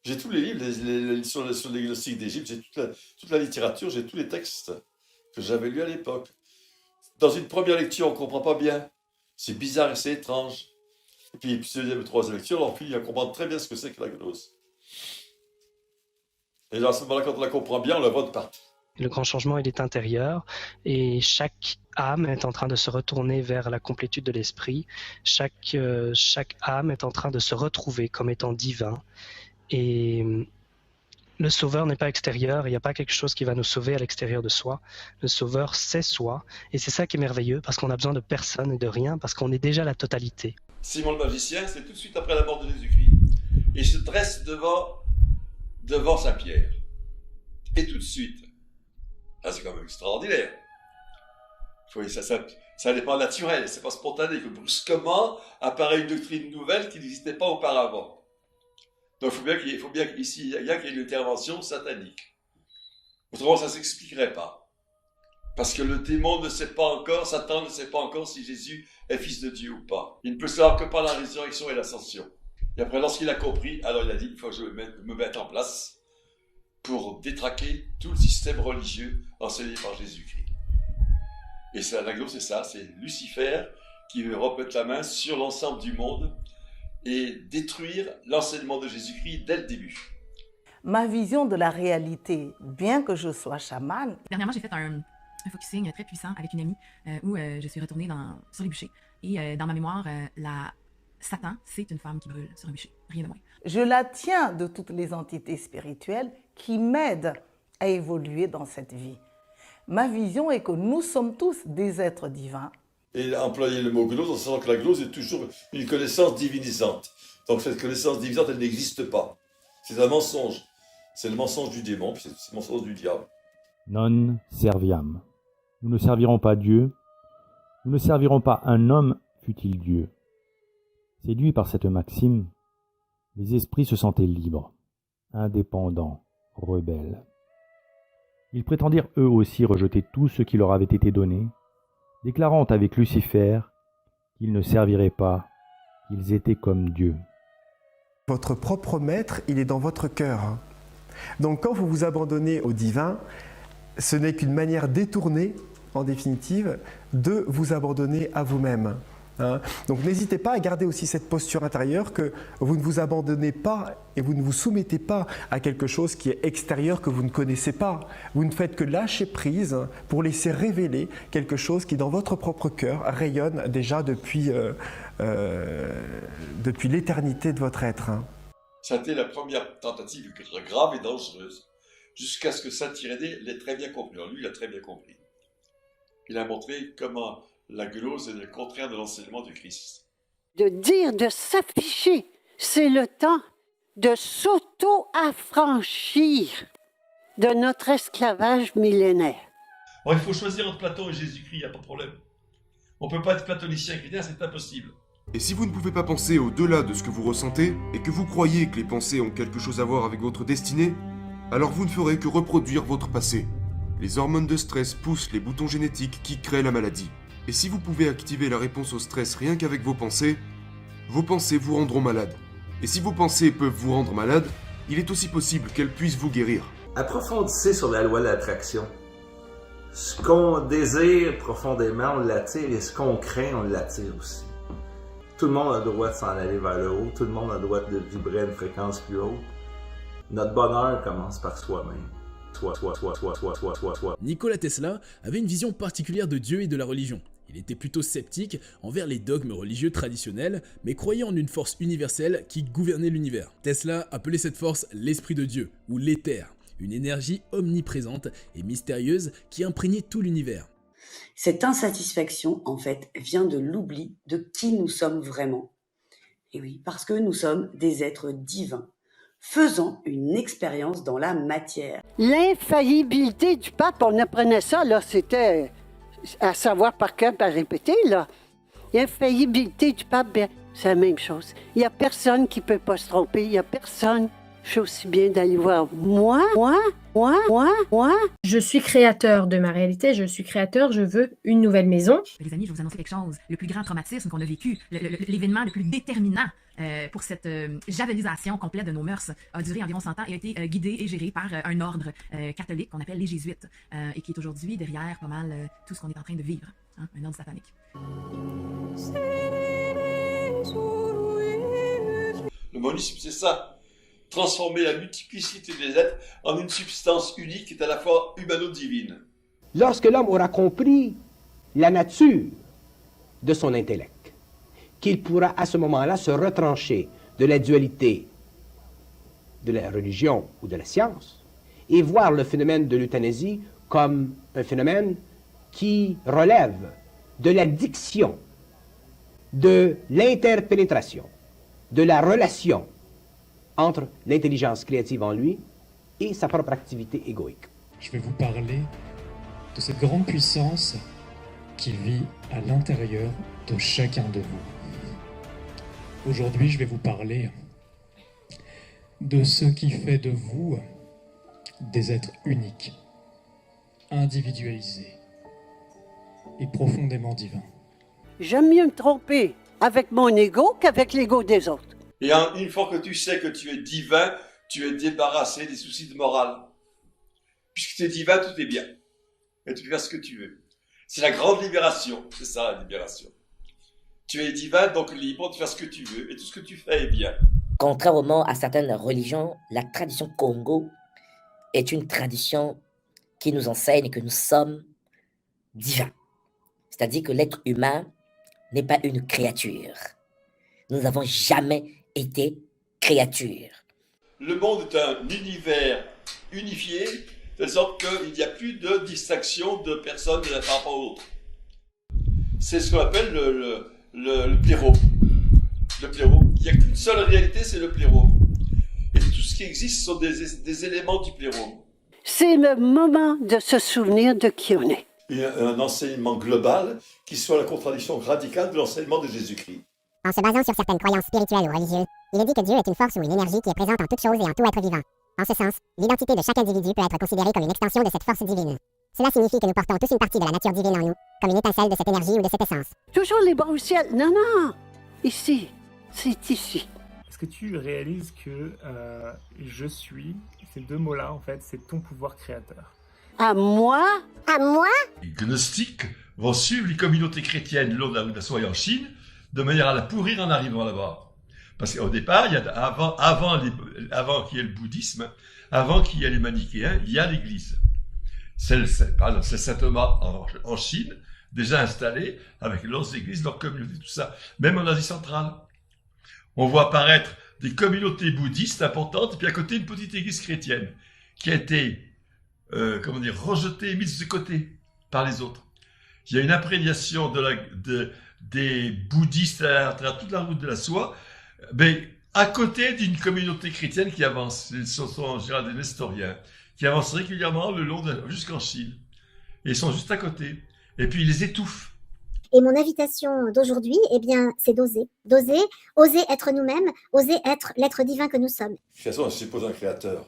J'ai tous les livres sur les gnostiques d'Égypte, j'ai toute la littérature, j'ai tous les textes que j'avais lus à l'époque. Dans une première lecture, on ne comprend pas bien. C'est bizarre et c'est étrange. Et puis, deuxième et troisième lecture, on finit à comprendre très bien ce que c'est que la gnose. Et là, à ce moment-là, quand on la comprend bien, on la voit de partout. Le grand changement, il est intérieur et chaque âme est en train de se retourner vers la complétude de l'esprit. Chaque âme est en train de se retrouver comme étant divin. Et le sauveur n'est pas extérieur, il n'y a pas quelque chose qui va nous sauver à l'extérieur de soi. Le sauveur, c'est soi. Et c'est ça qui est merveilleux, parce qu'on a besoin de personne et de rien, parce qu'on est déjà la totalité. Simon le magicien, c'est tout de suite après la mort de Jésus-Christ. Et il se dresse devant Saint-Pierre. Et tout de suite, là, c'est quand même extraordinaire. Ça n'est pas naturel, c'est pas spontané, que brusquement apparaît une doctrine nouvelle qui n'existait pas auparavant. Donc il faut bien qu'ici, il y ait une intervention satanique. Autrement, ça ne s'expliquerait pas. Parce que le démon ne sait pas encore, Satan ne sait pas encore si Jésus est fils de Dieu ou pas. Il ne peut savoir que par la résurrection et l'ascension. Et après, lorsqu'il a compris, alors il a dit, il faut que je me mette en place pour détraquer tout le système religieux enseigné par Jésus-Christ. Et la gnose, c'est ça, c'est Lucifer qui veut remettre la main sur l'ensemble du monde et détruire l'enseignement de Jésus-Christ dès le début. Ma vision de la réalité, bien que je sois chamane... Dernièrement, j'ai fait un focusing très puissant avec une amie où je suis retournée sur les bûchers. Et dans ma mémoire, Satan, c'est une femme qui brûle sur un bûcher, rien de moins. Je la tiens de toutes les entités spirituelles qui m'aident à évoluer dans cette vie. Ma vision est que nous sommes tous des êtres divins. Et employer le mot gnose en sachant que la gnose est toujours une connaissance divinisante. Donc cette connaissance divinisante, elle n'existe pas. C'est un mensonge. C'est le mensonge du démon, puis c'est le mensonge du diable. Non serviam. Nous ne servirons pas Dieu. Nous ne servirons pas un homme, fût-il Dieu. Séduits par cette maxime, les esprits se sentaient libres, indépendants, rebelles. Ils prétendirent eux aussi rejeter tout ce qui leur avait été donné, déclarant avec Lucifer qu'ils ne serviraient pas, qu'ils étaient comme Dieu. Votre propre maître, il est dans votre cœur. Donc quand vous vous abandonnez au divin, ce n'est qu'une manière détournée, en définitive, de vous abandonner à vous-même. Donc n'hésitez pas à garder aussi cette posture intérieure que vous ne vous abandonnez pas et vous ne vous soumettez pas à quelque chose qui est extérieur que vous ne connaissez pas. Vous ne faites que lâcher prise pour laisser révéler quelque chose qui dans votre propre cœur rayonne déjà depuis l'éternité de votre être. Ça a été la première tentative grave et dangereuse, jusqu'à ce que Saint Irénée l'ait très bien compris. Alors lui, il a très bien compris. Il a montré comment la gnose est le contraire de l'enseignement du Christ. De dire, de s'afficher, c'est le temps de s'auto-affranchir de notre esclavage millénaire. Alors, il faut choisir entre Platon et Jésus-Christ, il n'y a pas de problème. On ne peut pas être platonicien et chrétien, c'est impossible. Et si vous ne pouvez pas penser au-delà de ce que vous ressentez, et que vous croyez que les pensées ont quelque chose à voir avec votre destinée, alors vous ne ferez que reproduire votre passé. Les hormones de stress poussent les boutons génétiques qui créent la maladie. Et si vous pouvez activer la réponse au stress rien qu'avec vos pensées vous rendront malade. Et si vos pensées peuvent vous rendre malade, il est aussi possible qu'elles puissent vous guérir. Approfondissez sur la loi de l'attraction. Ce qu'on désire profondément, on l'attire, et ce qu'on craint, on l'attire aussi. Tout le monde a le droit de s'en aller vers le haut, tout le monde a le droit de vibrer à une fréquence plus haute. Notre bonheur commence par soi-même. Nikola Tesla avait une vision particulière de Dieu et de la religion. Il était plutôt sceptique envers les dogmes religieux traditionnels, mais croyait en une force universelle qui gouvernait l'univers. Tesla appelait cette force l'esprit de Dieu, ou l'éther, une énergie omniprésente et mystérieuse qui imprégnait tout l'univers. Cette insatisfaction, en fait, vient de l'oubli de qui nous sommes vraiment. Et oui, parce que nous sommes des êtres divins, faisant une expérience dans la matière. L'infaillibilité du pape, on apprenait ça, là, c'était à savoir par cœur, par répéter, là. L'infaillibilité du pape, bien, c'est la même chose. Il n'y a personne qui ne peut pas se tromper, il n'y a personne je fais aussi bien d'aller voir moi. Je suis créateur de ma réalité, je suis créateur, je veux une nouvelle maison. Les amis, je vais vous annoncer quelque chose. Le plus grand traumatisme qu'on a vécu, l'événement le plus déterminant pour cette javelisation complète de nos mœurs a duré environ 100 ans et a été guidé et géré par un ordre catholique qu'on appelle les Jésuites et qui est aujourd'hui derrière pas mal tout ce qu'on est en train de vivre, hein, un ordre satanique. Le monisme, c'est ça. Transformer la multiplicité des êtres en une substance unique qui est à la fois humano-divine. Lorsque l'homme aura compris la nature de son intellect, qu'il pourra à ce moment-là se retrancher de la dualité de la religion ou de la science et voir le phénomène de l'euthanasie comme un phénomène qui relève de la diction, de l'interpénétration, de la relation entre l'intelligence créative en lui et sa propre activité égoïque. Je vais vous parler de cette grande puissance qui vit à l'intérieur de chacun de vous. Aujourd'hui, je vais vous parler de ce qui fait de vous des êtres uniques, individualisés et profondément divins. J'aime mieux me tromper avec mon ego qu'avec l'ego des autres. Et une fois que tu sais que tu es divin, tu es débarrassé des soucis de morale. Puisque tu es divin, tout est bien. Et tu peux faire ce que tu veux. C'est la grande libération. C'est ça, la libération. Tu es divin, donc libre de faire ce que tu veux. Et tout ce que tu fais est bien. Contrairement à certaines religions, la tradition Congo est une tradition qui nous enseigne que nous sommes divins. C'est-à-dire que l'être humain n'est pas une créature. Nous n'avons jamais été créature. Le monde est un univers unifié, de sorte qu'il n'y a plus de distinction de personnes par rapport aux autres. C'est ce qu'on appelle le pléro. Le pléro. Il n'y a qu'une seule réalité, c'est le pléro. Et tout ce qui existe sont des éléments du pléro. C'est le moment de se souvenir de qui on est. Un enseignement global qui soit la contradiction radicale de l'enseignement de Jésus-Christ. En se basant sur certaines croyances spirituelles ou religieuses, il est dit que Dieu est une force ou une énergie qui est présente en toute chose et en tout être vivant. En ce sens, l'identité de chaque individu peut être considérée comme une extension de cette force divine. Cela signifie que nous portons tous une partie de la nature divine en nous, comme une étincelle de cette énergie ou de cette essence. Toujours les bras au ciel. Non, non. Ici. C'est ici. Est-ce que tu réalises que je suis, ces deux mots-là, en fait, c'est ton pouvoir créateur? À moi? À moi? Les gnostiques vont suivre les communautés chrétiennes le long de la soie en Chine, de manière à la pourrir en arrivant là-bas. Parce qu'au départ, avant qu'il y ait le bouddhisme, avant qu'il y ait les manichéens, il y a l'Église. C'est saint Thomas en Chine, déjà installé, avec leurs églises, leurs communautés, tout ça. Même en Asie centrale. On voit apparaître des communautés bouddhistes importantes, et puis à côté, une petite église chrétienne, qui a été, rejetée, mise de côté par les autres. Il y a une imprégnation des bouddhistes à travers toute la route de la soie, mais à côté d'une communauté chrétienne qui avance. Ce sont en général des nestoriens, qui avancent régulièrement le long jusqu'en Chine. Et ils sont juste à côté. Et puis ils les étouffent. Et mon invitation d'aujourd'hui, eh bien, c'est d'oser. D'oser, oser être nous-mêmes, oser être l'être divin que nous sommes. De toute façon, elle suppose un créateur.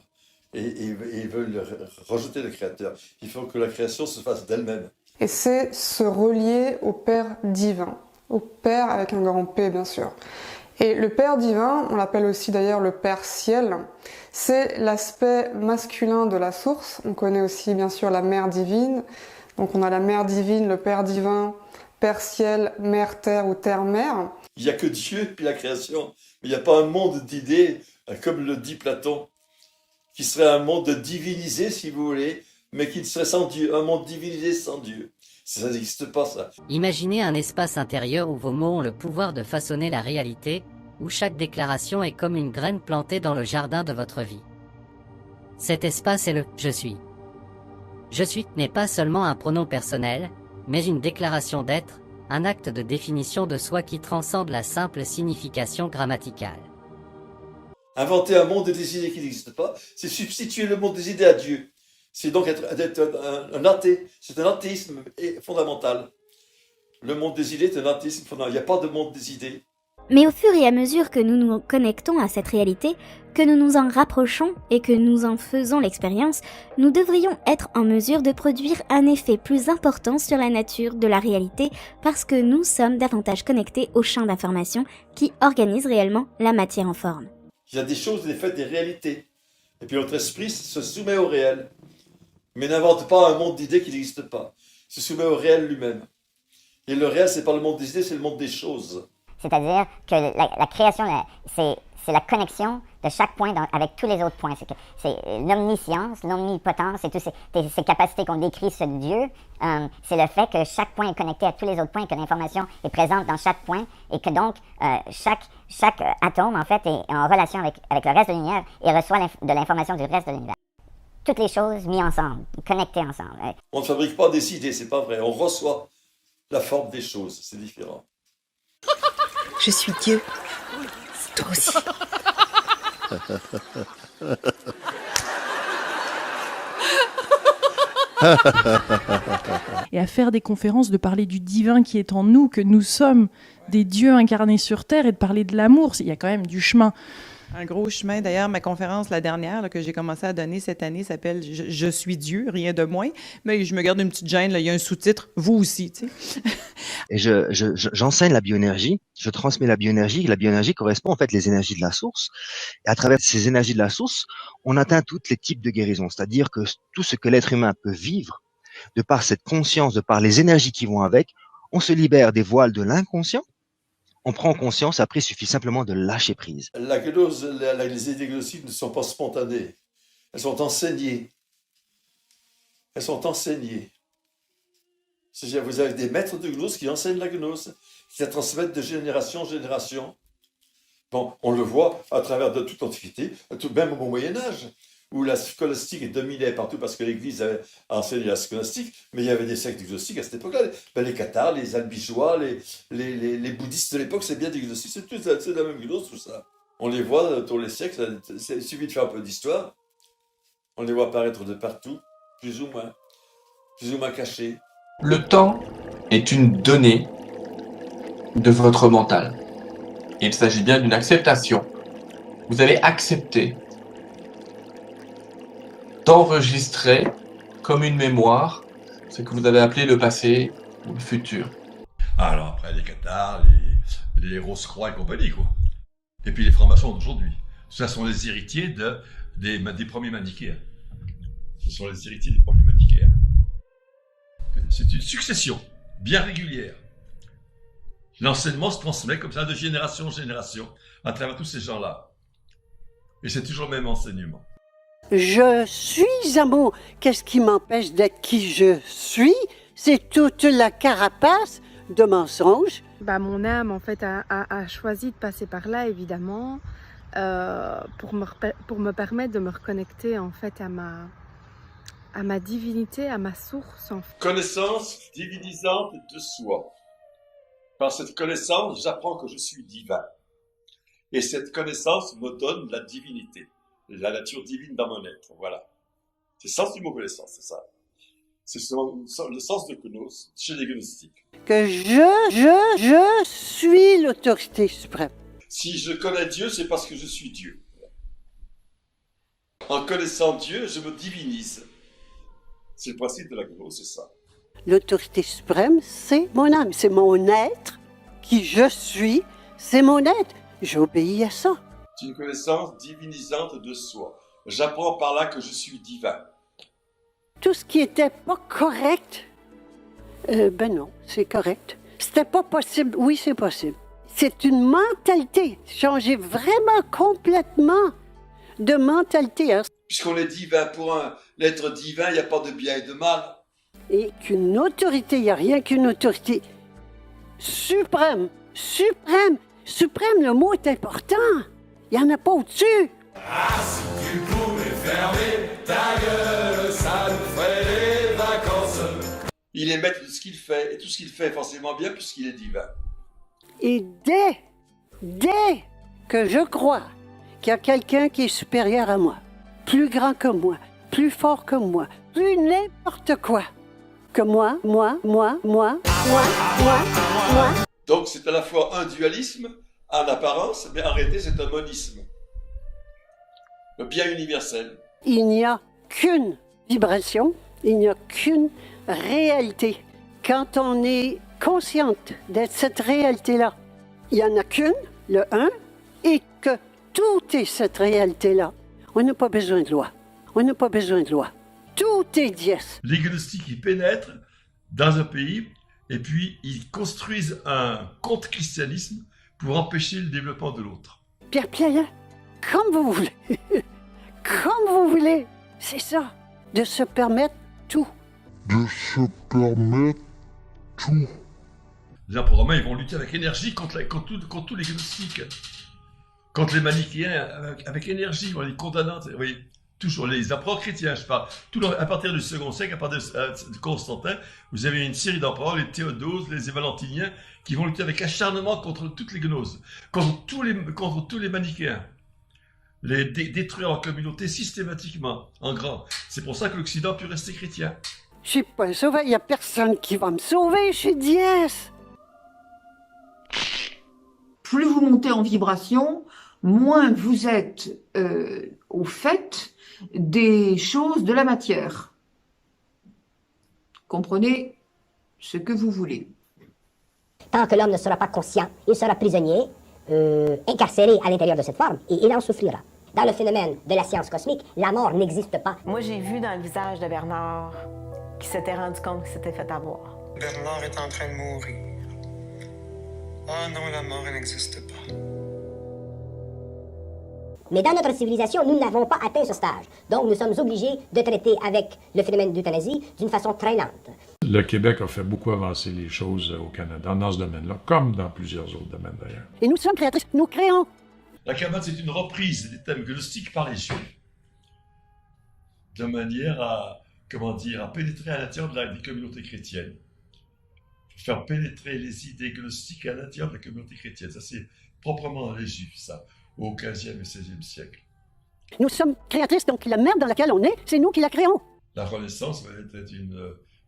Et ils veulent rejeter le créateur. Il faut que la création se fasse d'elle-même. Et c'est se relier au Père divin. Au Père avec un grand P, bien sûr. Et le Père divin, on l'appelle aussi d'ailleurs le Père ciel, c'est l'aspect masculin de la source. On connaît aussi bien sûr la Mère divine. Donc on a la Mère divine, le Père divin, Père ciel, Mère terre ou terre-mère. Il n'y a que Dieu puis la création. Mais il n'y a pas un monde d'idées, comme le dit Platon, qui serait un monde divinisé, si vous voulez, mais qui serait sans Dieu, un monde divinisé sans Dieu. Ça n'existe pas, ça. Imaginez un espace intérieur où vos mots ont le pouvoir de façonner la réalité, où chaque déclaration est comme une graine plantée dans le jardin de votre vie. Cet espace est le « je suis ». Je suis n'est pas seulement un pronom personnel, mais une déclaration d'être, un acte de définition de soi qui transcende la simple signification grammaticale. Inventer un monde des idées qui n'existe pas, c'est substituer le monde des idées à Dieu. C'est donc être un athée. C'est un athéisme fondamental. Le monde des idées est un athéisme fondamental. Il n'y a pas de monde des idées. Mais au fur et à mesure que nous nous connectons à cette réalité, que nous nous en rapprochons et que nous en faisons l'expérience, nous devrions être en mesure de produire un effet plus important sur la nature de la réalité parce que nous sommes davantage connectés au champ d'information qui organise réellement la matière en forme. Il y a des choses, des faits, des réalités. Et puis notre esprit se soumet au réel. Mais n'invente pas un monde d'idées qui n'existe pas. Il se soumet au réel lui-même. Et le réel, c'est pas le monde des idées, c'est le monde des choses. C'est-à-dire que la création, c'est la connexion de chaque point avec tous les autres points. C'est l'omniscience, l'omnipotence et toutes ces capacités qu'on décrit sur Dieu. C'est le fait que chaque point est connecté à tous les autres points et que l'information est présente dans chaque point et que donc chaque atome, en fait, est en relation avec le reste de l'univers et reçoit de l'information du reste de l'univers. Toutes les choses mises ensemble, connectées ensemble. On ne fabrique pas des idées, c'est pas vrai. On reçoit la forme des choses, c'est différent. Je suis Dieu. Toi aussi. Et à faire des conférences, de parler du divin qui est en nous, que nous sommes des dieux incarnés sur terre, et de parler de l'amour, il y a quand même du chemin. Un gros chemin. D'ailleurs, ma conférence, la dernière, là, que j'ai commencé à donner cette année, s'appelle « Je suis Dieu, rien de moins ». Mais je me garde une petite gêne, là, il y a un sous-titre « Vous aussi ». Tu sais. Et j'enseigne la bioénergie, je transmets la bioénergie. La bioénergie correspond en fait les énergies de la source. Et à travers ces énergies de la source, on atteint tous les types de guérison. C'est-à-dire que tout ce que l'être humain peut vivre, de par cette conscience, de par les énergies qui vont avec, on se libère des voiles de l'inconscient. On prend conscience, après il suffit simplement de lâcher prise. La gnose, les idées gnosiques ne sont pas spontanées. Elles sont enseignées. Elles sont enseignées. C'est-à-dire, vous avez des maîtres de gnose qui enseignent la gnose, qui la transmettent de génération en génération. Bon, on le voit à travers de toute l'Antiquité, même au Moyen-Âge, où la scolastique dominait partout parce que l'Église avait enseigné la scolastique, mais il y avait des sectes gnostiques à cette époque-là. Les cathares, les albigeois, les bouddhistes de l'époque, c'est bien des gnostiques, c'est la même gnose, tout ça. On les voit tous les siècles, il suffit de faire un peu d'histoire, on les voit apparaître de partout, plus ou moins cachés. Le temps est une donnée de votre mental. Il s'agit bien d'une acceptation. Vous allez accepter d'enregistrer comme une mémoire ce que vous avez appelé le passé ou le futur. Alors après les cathares, les Rose-Croix et compagnie, quoi. Et puis les francs-maçons d'aujourd'hui. Ce sont les héritiers des premiers manichéens. Ce sont les héritiers des premiers manichéens. C'est une succession bien régulière. L'enseignement se transmet comme ça de génération en génération à travers tous ces gens-là. Et c'est toujours le même enseignement. Je suis amour. Qu'est-ce qui m'empêche d'être qui je suis? C'est toute la carapace de mensonges. Mon âme, en fait, a choisi de passer par là, évidemment, pour me permettre de me reconnecter, en fait, à ma divinité, à ma source. En fait. Connaissance divinisante de soi. Par cette connaissance, j'apprends que je suis divin. Et cette connaissance me donne la divinité, la nature divine dans mon être. Voilà. C'est le sens du mot connaissance, c'est ça. C'est le sens de gnose chez les gnostiques. Que je suis l'autorité suprême. Si je connais Dieu, c'est parce que je suis Dieu. En connaissant Dieu, je me divinise. C'est le principe de la gnose, c'est ça. L'autorité suprême, c'est mon âme, c'est mon être. Qui je suis, c'est mon être. J'obéis à ça. C'est une connaissance divinisante de soi. J'apprends par là que je suis divin. Tout ce qui était pas correct, non, c'est correct. C'était pas possible, oui, c'est possible. C'est une mentalité. Changer vraiment complètement de mentalité. Hein. Puisqu'on est divin, pour l'être divin, il n'y a pas de bien et de mal. Et qu'une autorité, il n'y a rien qu'une autorité suprême, le mot est important. Il n'y en a pas au-dessus. Ah, si tu pouvais fermer ta gueule, ça nous ferait les vacances. Il est maître de ce qu'il fait, et tout ce qu'il fait est forcément bien puisqu'il est divin. Et dès que je crois qu'il y a quelqu'un qui est supérieur à moi, plus grand que moi, plus fort que moi, plus n'importe quoi, que moi. Donc c'est à la fois un dualisme en apparence, mais en réalité, c'est un monisme. Le bien universel. Il n'y a qu'une vibration, il n'y a qu'une réalité. Quand on est consciente de cette réalité-là, il n'y en a qu'une, le un, et que tout est cette réalité-là. On n'a pas besoin de loi. On n'a pas besoin de loi. Tout est dies. Les gnostiques, ils pénètrent dans un pays et puis ils construisent un contre-christianisme pour empêcher le développement de l'autre. Pierre, comme vous voulez. Comme vous voulez. C'est ça, de se permettre tout. De se permettre tout. Les gens, pour Romain, ils vont lutter avec énergie contre tous les gnostiques. Contre les manichéens, avec énergie, les condamnants. Vous voyez, toujours les empereurs chrétiens, je parle. À partir du second siècle, à partir de Constantin, vous avez une série d'empereurs, les Théodoses, les Valentiniens, qui vont lutter avec acharnement contre toutes les gnoses, contre tous les manichéens. Les détruire en communauté systématiquement, en grand. C'est pour ça que l'Occident a pu rester chrétien. Je suis pas sauvé, il n'y a personne qui va me sauver, je suis dièse. Plus vous montez en vibration, moins vous êtes au fait des choses de la matière. Comprenez ce que vous voulez. Tant que l'homme ne sera pas conscient, il sera prisonnier, incarcéré à l'intérieur de cette forme, et il en souffrira. Dans le phénomène de la science cosmique, la mort n'existe pas. Moi, j'ai vu dans le visage de Bernard qu'il s'était rendu compte qu'il s'était fait avoir. Bernard est en train de mourir. Ah non, la mort, elle n'existe pas. Mais dans notre civilisation, nous n'avons pas atteint ce stage. Donc nous sommes obligés de traiter avec le phénomène d'euthanasie d'une façon très lente. Le Québec a fait beaucoup avancer les choses au Canada dans ce domaine-là, comme dans plusieurs autres domaines d'ailleurs. Et nous sommes créatrices, nous créons. La Kabbalah, c'est une reprise des thèmes gnostiques par les Juifs, de manière à pénétrer à l'intérieur des communautés chrétiennes. Faire pénétrer les idées gnostiques à l'intérieur de la communauté chrétienne. Ça, c'est proprement les Juifs, ça, au XVe et XVIe siècle. Nous sommes créatrices, donc la merde dans laquelle on est, c'est nous qui la créons. La Renaissance va être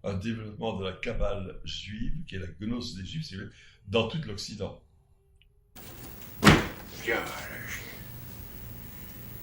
un développement de la Kabbale juive, qui est la gnose des Juifs, dans tout l'Occident. Yeah.